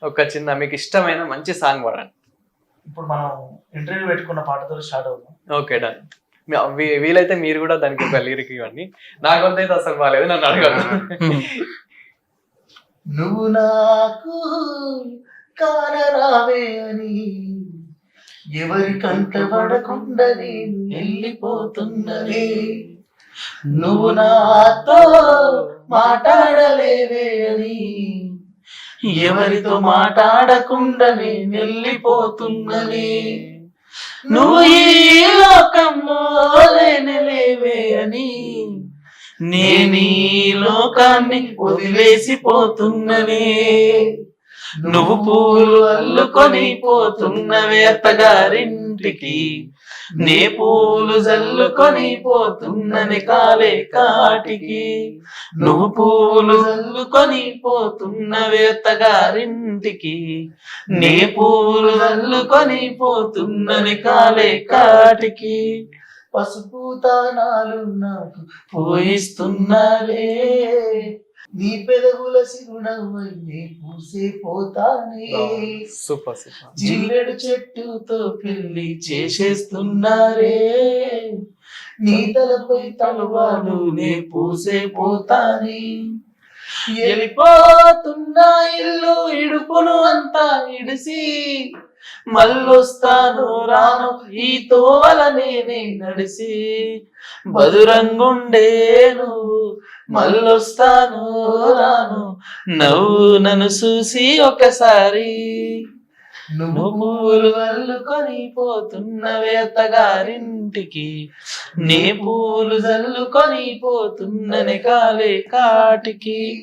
ఒక చిన్న మీకు ఇష్టమైన మంచి సాంగ్ పాడండి. ఇప్పుడు మనం ఇంటర్వ్యూ పెట్టుకున్న పాటతో స్టార్ట్ అవుతాం. Okay, done. వీలైతే మీరు కూడా దానికి ఒక లిరిక్ ఇవ్వండి. నాకొంతైతే అసలు బాగాలేదు, నన్ను అడగదు. నువ్వు నాకు కానరావే అని ఎవరి కంట పడకుండా నేను వెళ్ళిపోతున్నదే, నువ్వు నాతో మాట్లాడలేవే అని ఎవరితో మాట్లాడకుండా నేను వెళ్ళిపోతున్నదే, నువ్వు ఈ లోకంలో లేనలేవే అని నేను ఈ లోకాన్ని వదిలేసిపోతున్ననే, నువ్వు పూలు అల్లుకొని పోతున్నవే అత్తగారింటికి, నే పూలు జల్లుకొని పోతున్నని కాలే కాటికి, నువ్వు పూలు జల్లుకొని పోతున్నవే అత్తగారింటికి, నే పూలు జల్లుకొని పోతున్నని కాలే కాటికి, పసుపు తానాలు నాకు పోయిస్తున్నాలే, నీ పెదవుల సిరునవ్వై పూసే పోతానే, సూపర్ సూపర్. జిల్లెడు చెట్టుతో పెళ్లి చేసేస్తున్నారే, నీ తలపై తలవాలు నే పూసే పోతానే, వెళ్ళిపోతున్నా ఇల్లు ఇడుపును అంతా ఇడిసి, మళ్ళొస్తాను రాను ఈ తోవల నేనే నడిసి, బదురంగుండేను మళ్ళొస్తాను రాను నవ్వు నన్ను చూసి ఒకసారి, నువ్వు పూలు అల్లుకొని పోతున్నవే అత్తగారింటికి, నే పూలు జల్లుకొని పోతున్నని కాలే కాటికి.